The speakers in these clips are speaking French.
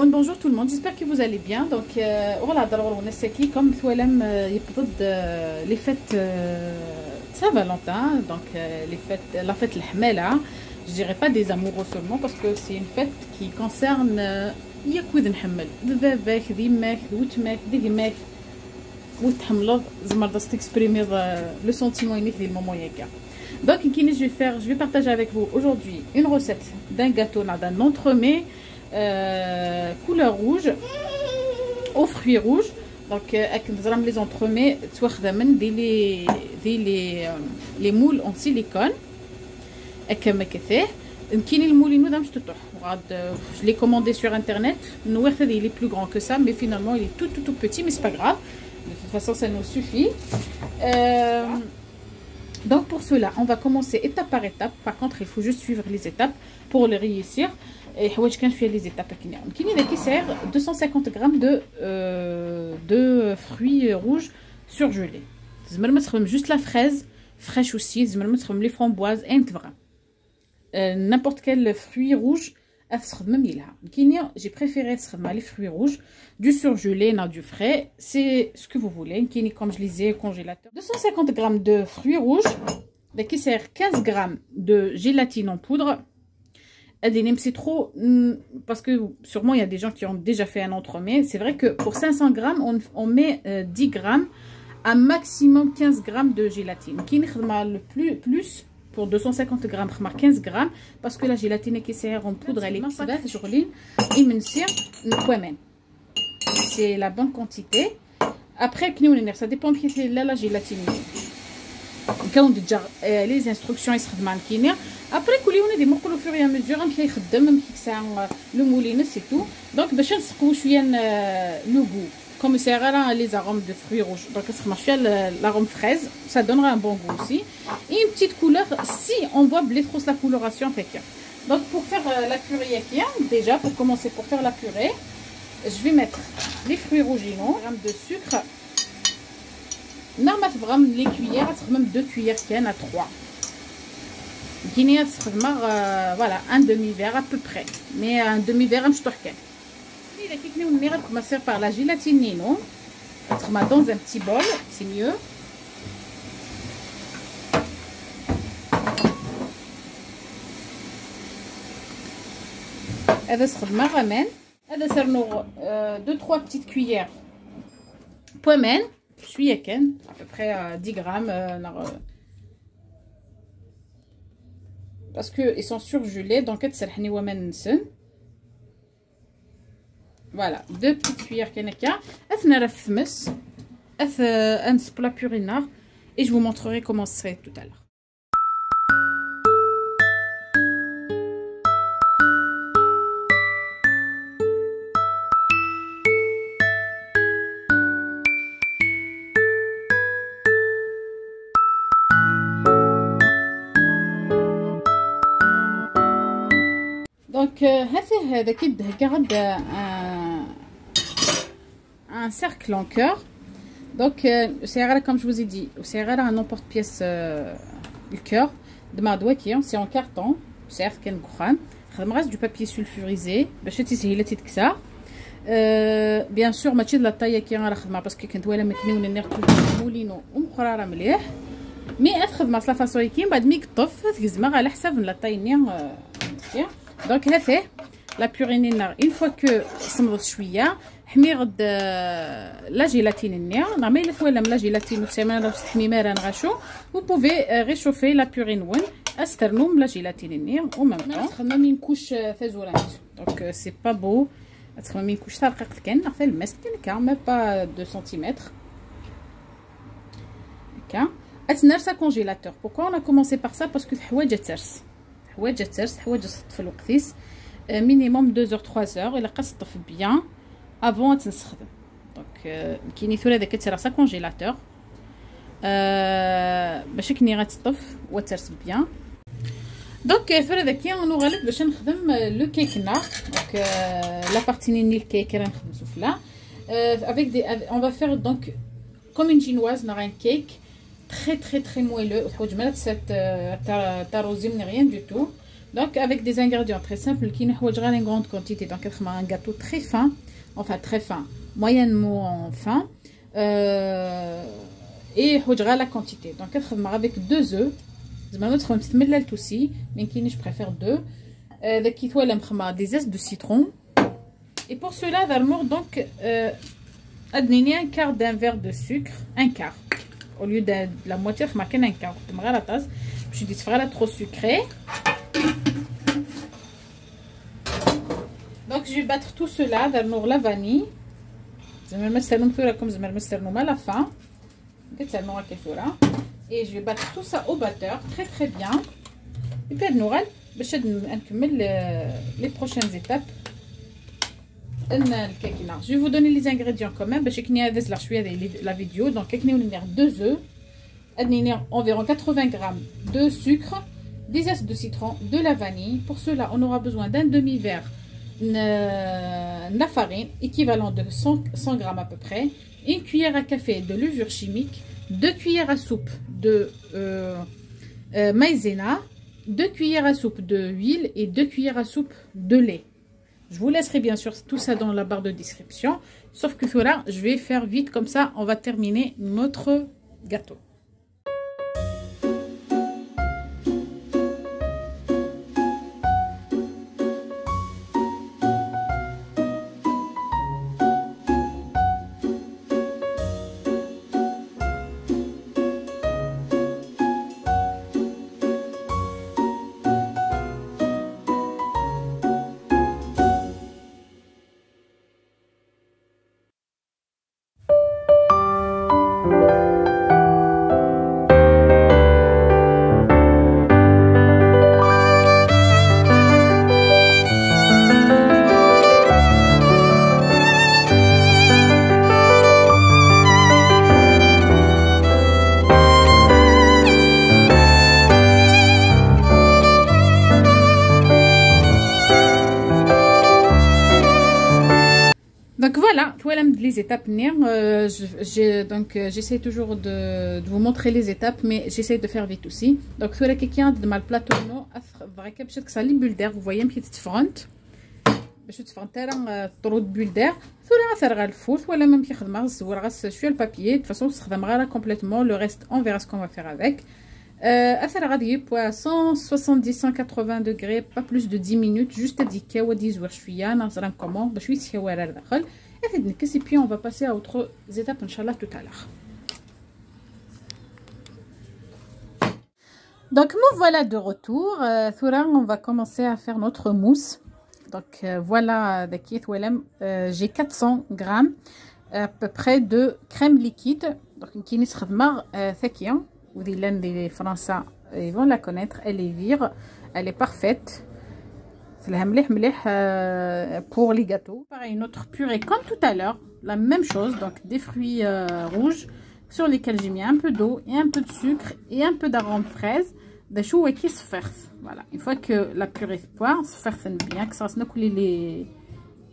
Bonjour tout le monde, j'espère que vous allez bien. Donc voilà, comme les fêtes Saint-Valentin, donc la fête l'Hmela, je dirais pas des amoureux seulement parce que c'est une fête qui concerne يكوذ نحمل ذبابك ديماك وتماك ديماك وتحمل زعما تكسبريمي le sentiment unique du moment ياكا. Donc je vais partager avec vous aujourd'hui une recette d'un gâteau d'un entremets couleur rouge aux fruits rouges. Donc les entremets les moules en silicone كما كثاه كاين المولينو دا مش تطيح وغاد je l'ai commandé sur internet. Noir il est plus grand que ça mais finalement il est tout petit mais c'est pas grave, de toute façon ça nous suffit. Donc pour cela on va commencer étape par étape. Par contre il faut juste suivre les étapes pour le réussir. Et حوايج كنفيها les étapes كاينين qui sert 250 grammes de fruits rouges surgelés. زعما ما تخدم juste la fraise fraîche aussi, زعما ما تخدم les framboises et n'importe quel fruit rouge j'ai préféré les fruits rouges, du surgelé, du frais, c'est ce que vous voulez. Comme je disais, congélateur. 250 grammes de fruits rouges, qui sert 15 grammes de gélatine en poudre. C'est trop, parce que sûrement il y a des gens qui ont déjà fait un entremets. C'est vrai que pour 500 grammes, on met 10 grammes, à maximum 15 grammes de gélatine. Le plus pour 250 grammes, 15 grammes, parce que la gélatine qui sert en poudre, elle est c'est la bonne quantité. Après, ça dépend de la gélatine. Quand on dit les instructions, après, des mots au fur et à mesure, le mouline, c'est tout. Donc, le goût. Comme c'est les arômes de fruits rouges, donc l'arôme fraise, ça donnera un bon goût aussi. Et une petite couleur, si on voit trop la coloration fait. Donc pour faire la purée, déjà pour commencer, pour faire la purée, je vais mettre les fruits rouges, gramme de sucre. Normalement, les cuillères, même 2 cuillères à 3. Voilà, un demi-verre à peu près, mais un demi-verre, je on va commencer par la gélatine Nino. Dans un petit bol, c'est mieux. هذا استخدمها غمان. هذا صار 2-3 petites cuillères poimen شويه كان à peu près 10 grammes parce que ils sont surgelés donc تسرحني وما ننسن. Voilà, 2 petites cuillères kanaka. La purée et je vous montrerai comment ce serait tout à l'heure. Donc, un cercle en cœur. Donc, comme je vous ai dit, c'est un emporte-pièce le cœur de ma doigt qui c'est en carton. C'est il me reste du papier sulfurisé. Bien sûr, de la taille qui est parce que quand on mais être de la façon qui بعد ما يقطف تجزمها على حسب la taille. Donc la purée une fois que صمدت شويه حميغ la gélatine نعمل la gélatine وسمانه تحميمه نغشو. Vous pouvez réchauffer la purée نون استرنوم la gélatine au même temps تخممي une couche فازورانت. Donc c'est pas beau تخممي une couche رقيقه كان ناخذ الماس كان même pas 2 cm. OK. أتنرسا congélateur. Pourquoi on a commencé par ça? Parce que حوايج ترس حوايج في الوقتيس minimum 2 heures 3 heures. Il a قص طف bien avant تنسخدم. Donc كي ثولا هذاك تصير سا كونجيلاتور باش كني غتطف وترسب بيان. دونك ثولا داكيا نغلق باش نخدم لو كيكنا. دونك لا بارتي ني الكيك راه نخدم سوفلا avec des on va faire donc comme une chinoise on aura un cake très moelleux وحوج ما تاروزي من rien du tout. Donc avec des ingrédients très simples qui ne حوج غير une grande quantité. Donc un gâteau très fin, enfin très fin, moyennement fin et حوج غير la quantité. Donc avec 2 œufs. زعما ندخل نستعمل aussi mais كاينش je préfère 2 داك كيتوالى مخمر des zestes de citron. Et pour cela d'armour donc adnini un quart d'un verre de sucre, un quart au lieu de la moitié je marque un quart de la tasse. Je dis c'est trop sucré. Donc je vais battre tout cela d'armour la vanille. Je vais mettre ça comme je vais mettre à la fin. Et je vais battre tout ça au batteur très bien. Et puis باش نكمل les prochaines étapes. Je vais vous donner les ingrédients quand même. La vidéo. Donc, on a 2 œufs, environ 80 g de sucre, 10 zestes de citron, de la vanille. Pour cela, on aura besoin d'un demi-verre de farine, équivalent de 100 g à peu près, une cuillère à café de levure chimique, 2 cuillères à soupe de maïzena, 2 cuillères à soupe d'huile et 2 cuillères à soupe de lait. Je vous laisserai bien sûr tout ça dans la barre de description. Sauf que là, je vais faire vite comme ça, on va terminer notre gâteau. Donc voilà, voilà les étapes. J'essaie toujours de vous montrer les étapes, mais j'essaie de faire vite aussi. Donc voilà quelqu'un de mal plateau, que ça les bulles d'air, vous voyez une petite front. باش تفرنتها طرو بول دير ثورا غترغى الفوت ولا ما كيخدم غتصور غتشويه البابيي دو فاصون تستخدم غير كومبليتومون لو ريست اون فيرا سكون فا فير افيك. اثر غادي بوا 170 180 degrés pas plus de 10 minutes juste هاديك ودي زوير شويه نهضر كومون باش يتحوار داخل غادي نكسي بي اون فا باسي ا اوتر زيتاب ان شاء الله tout à l'heure. Donc me voilà de retour. On va commencer à faire notre mousse. Donc voilà, j'ai 400 grammes à peu près de crème liquide. Donc qui نستخدمها ثقيله ودي لان دي فرنسا ils vont la connaître. Elle est vire, elle est parfaite. C'est مليح pour les gâteaux. Pareil, notre purée comme tout à l'heure, la même chose. Donc des fruits rouges sur lesquels j'ai mis un peu d'eau et un peu de sucre et un peu d'arôme fraise. Voilà, une fois que la purée se poire, on se fait bien, que ça se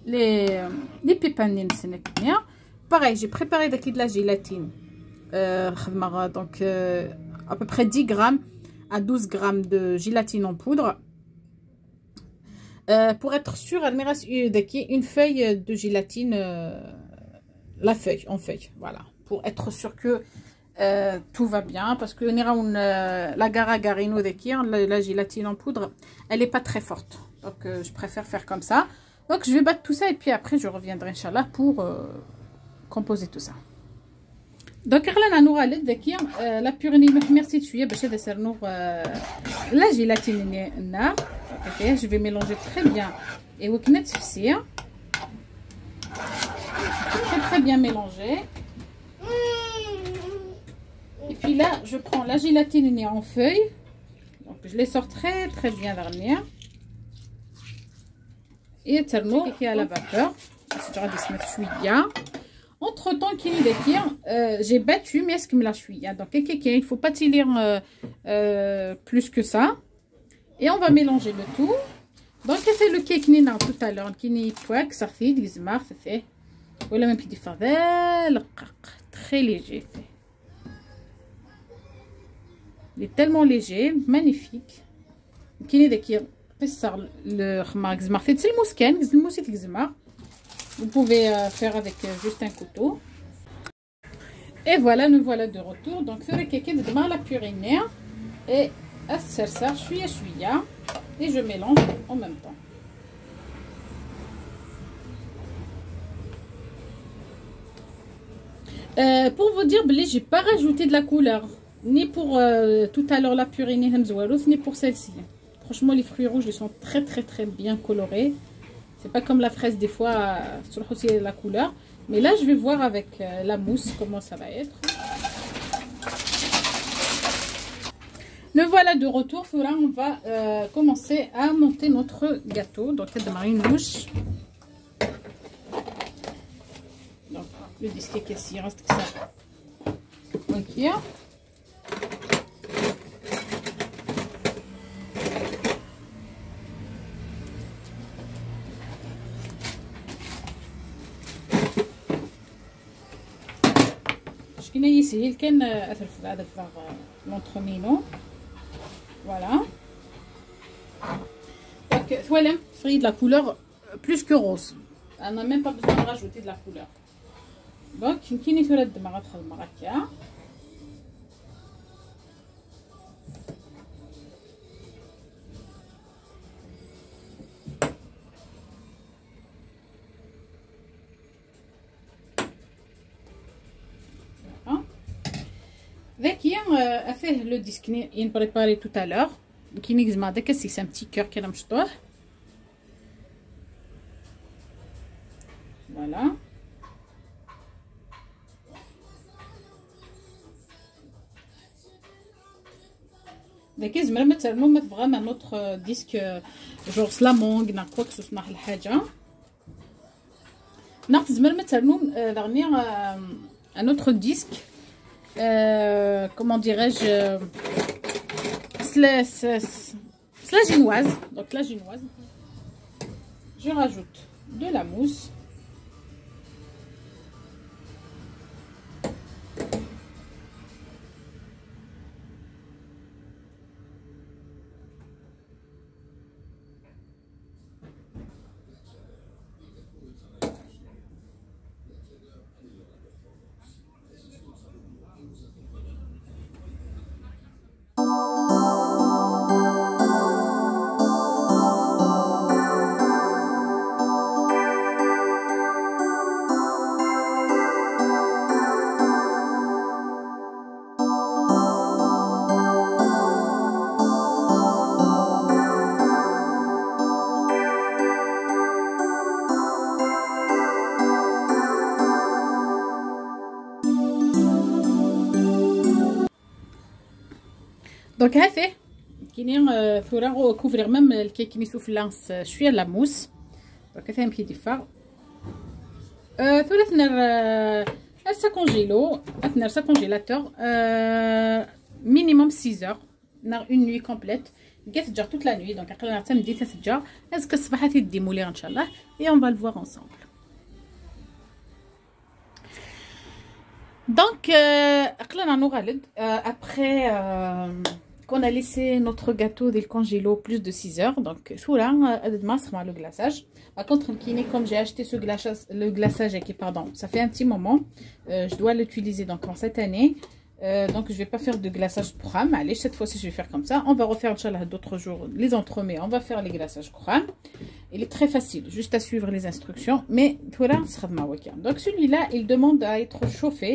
les pépins c'est bien. Pareil, j'ai préparé de la gélatine, donc à peu près 10 grammes à 12 grammes de gélatine en poudre. Pour être sûr, une feuille de gélatine, la feuille en feuille, voilà, pour être sûr que tout va bien, parce que la garagarino la gélatine en poudre, elle est pas très forte, donc je préfère faire comme ça. Donc je vais battre tout ça et puis après je reviendrai inchallah pour composer tout ça. Donc la purée merci de suivre la gélatine je vais mélanger très bien et très bien mélanger. Et puis là, je prends la gélatine en feuille. Donc je les sors très bien dernière. Et tellement qui est à la vapeur. Entre temps, j'ai battu, mais est-ce que me la suis? Donc, il ne faut pas tirer plus que ça. Et on va mélanger le tout. Donc, c'est le cake nina tout à l'heure. Qui n'est pas que ça fait des marques, ça fait. Voilà, même petit fardel. Très léger. Il est tellement léger, magnifique. Qui n'est qui le remarque, c'est le mousken, le mousse vous pouvez faire avec juste un couteau. Et voilà, nous voilà de retour. Donc, sur le cake de la purée et ça, et je mélange en même temps. Pour vous dire, j'ai pas rajouté de la couleur, ni pour tout à l'heure la purée ni pour celle-ci. Franchement, les fruits rouges, ils sont très bien colorés. C'est pas comme la fraise des fois, sur la couleur. Mais là, je vais voir avec la mousse comment ça va être. Nous voilà de retour. Là, on va commencer à monter notre gâteau. Donc, il y a une mouche. Donc, le disque qui est ici, il reste que ça. Ok. ici كان اثرف هذا الفراغ l'entremino. Voilà. Donc voilà, fruit de la couleur plus que rose. On n'a même pas besoin de rajouter de la couleur. Donc يمكن ثلاث دمرات خدمه هكا. a fait le disque in préparé tout à l'heure qui n'existe pas, c'est un petit cœur qui est là. Voilà. لكن زعما ما ترنو ما vraiment notre disque genre slamong na quoi que ce soit الحاجه ناقص زعما ما ترنو dernier un autre disque comment dirais-je la génoise. Donc la génoise, je rajoute de la mousse. Donc هذا كاينين فراغ كوفرير ميم الكيك اللي سوفلانس شويه لا موس. دونك هذا يمكن يدفع ثلاث ça congélo ça congélateur minimum 6 heures une nuit complète قاعد تجر toute la nuit. Donc عقلنا حتى ندي تتجر اسكو الصباح تديمولي ان شاء الله et on va le voir ensemble. Donc عقلنا نغلد après qu'on a laissé notre gâteau dès le congélo plus de 6 heures. Donc, le glaçage. Par contre, comme j'ai acheté le glaçage, ça fait un petit moment. Je dois l'utiliser donc en cette année. Donc, je ne vais pas faire de glaçage Khouram. Allez, cette fois-ci, je vais faire comme ça. On va refaire, Inch'Allah, d'autres jours les entremets. On va faire les glaçages Khouram. Il est très facile, juste à suivre les instructions. Mais, voilà, donc celui-là, il demande à être chauffé,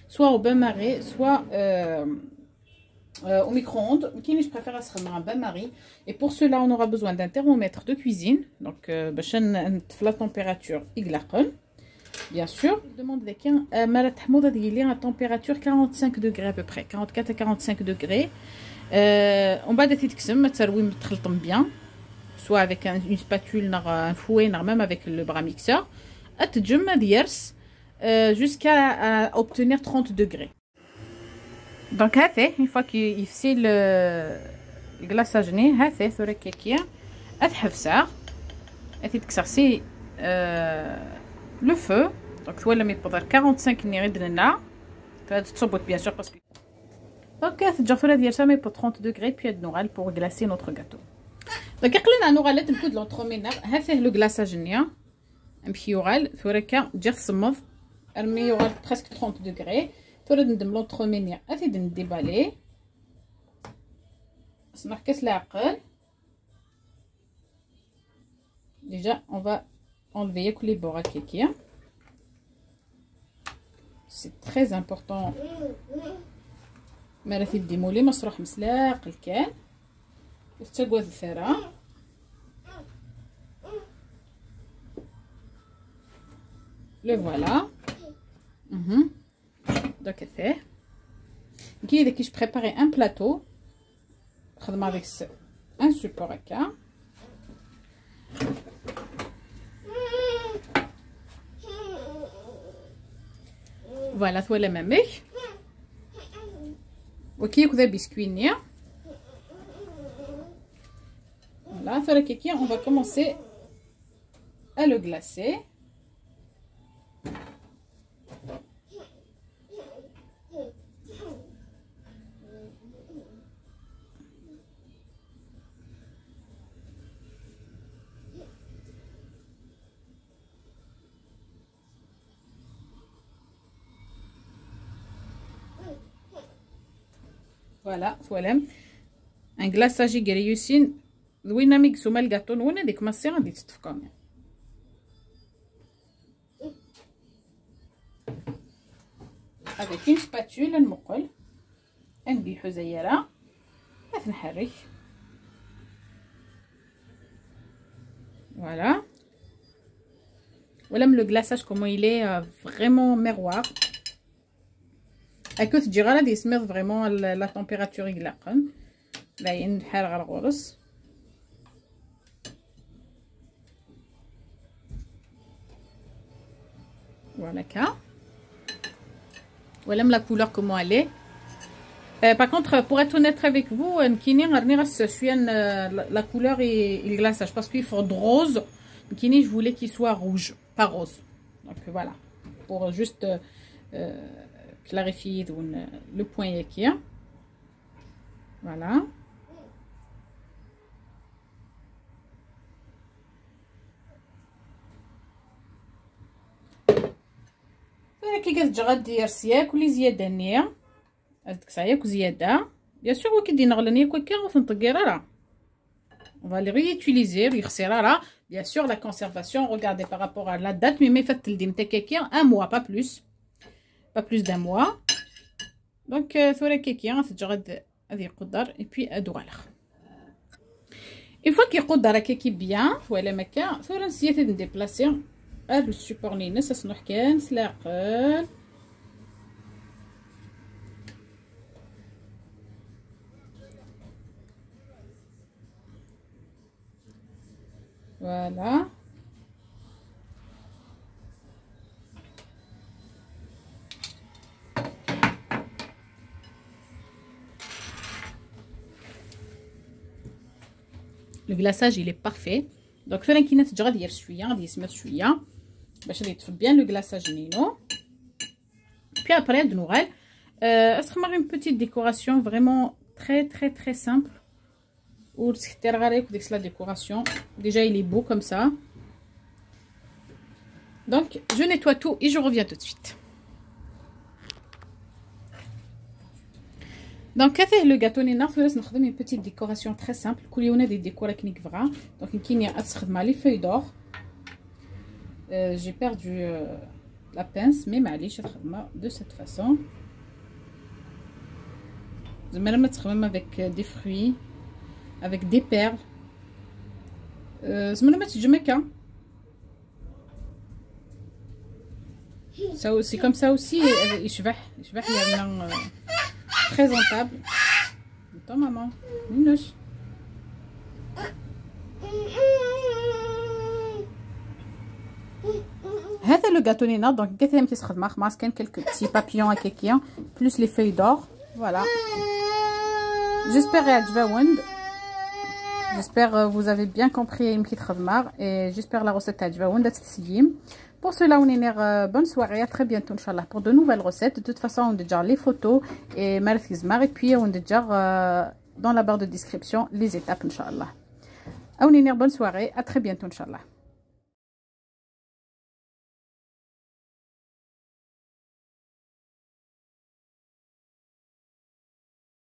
soit au bain-marie, soit au micro-ondes. Je préfère un bain-marie. Et pour cela, on aura besoin d'un thermomètre de cuisine. Donc, la température bien sûr. Je demande à température 45 degrés à peu près. 44 à 45 degrés. On va bien. Soit avec une spatule, un fouet, même avec le bras mixeur. jusqu'à obtenir 30 degrés. Donc, une fois qu'il fait le glaçage, هذا ثورة كيكية أتحفسها أتكسرسي le feu. Donc, voilà, mais pendant 45 minutes, tu vas te bien sûr parce que. Donc, tu vas faire ça mais pour 30 degrés puis de nourral pour glacer notre gâteau. Donc, quand on a nourral, tu peux de l'entremettre. C'est le glaçage nia. Un petit oral, tu vas faire dire smooth. Elle aura presque 30 degrés. Tu vas de l'entremettre. Tu vas déballer. Ça marque la aqal. Déjà, on va enlever les bords à kéké. C'est très important. ما راه تيديمولي مسروح مسلاق الكان وتسقوى الثرى. Le voilà. Donc c'est. Qui je préparais un plateau. Avec un support à cas. Voilà, voilà ma mèche. Ok, vous avez biscuit. Voilà, sur le kéké, on va commencer à le glacer. Voilà, un glaçage qui réussit. Oui, n'amig sous mal gâteau, on a des commencé à dire tout comme. Avec une spatule, un moquel, un bihouzaïra, un harry. Voilà. Voilà le glaçage comment il est vraiment miroir. أكو تجي دي سمير فريمون لا تمبيراتور يقلقن باين بحال غير غرس. Voilà ka. Voilà la couleur comment elle est. Par contre, pour être honnête avec vous, je suis la couleur et le glaçage parce qu'il faut de rose. Je voulais qu'il soit rouge, pas rose. Donc voilà, pour juste clarifier le point qui a. Voilà. كي كتجي دير سياك ولي زياده نيه هذيك ساياك وزياده بيان سور هو كيدي نغلني كوكا وتنطقيرا راه on va les réutiliser راه bien sûr la conservation regardez par rapport à la date mais فات الديم تاع كيكي un mois pas plus d'un mois donc ثورة كيكي غتجي هذه يقدر et puis ادوالخ une fois كيقدر كيكي bien ولا مكا ثورة نسيت نديبلاسي هاد السوبور نينس اسنوح كان سلاقل فوالا le glaçage il est parfait donc فين كاينه تجي غادي شويه غادي يسمر شويه باش يطفي bien le glaçage nino. Puis après de Noël, est-ce que une petite décoration vraiment très simple ou la décoration déjà il est beau comme ça. Donc je nettoie tout et je reviens tout de suite. Donc le gâteau nina une petite décoration très simple on a des décorations donc il y a les feuilles d'or. J'ai perdu la pince mais معليش de cette façon. Je vais mettre même avec des fruits avec des perles. Je vais mettre Jamaica. Ça aussi comme ça aussi يشبح يعني présentable. Attends maman. Minouche. هذا le gâteau Nina. Donc, quatrième qui se remarque, masque quelques petits papillons à kékiens, plus les feuilles d'or. Voilà. J'espère que vous avez bien compris une petite remarque et j'espère la recette à Pour cela, on est bonne soirée, à très bientôt Inch'Allah pour de nouvelles recettes. De toute façon, on a déjà les photos et et puis on a déjà dans la barre de description les étapes Inch'Allah. On est bonne soirée, à très bientôt Inch'Allah.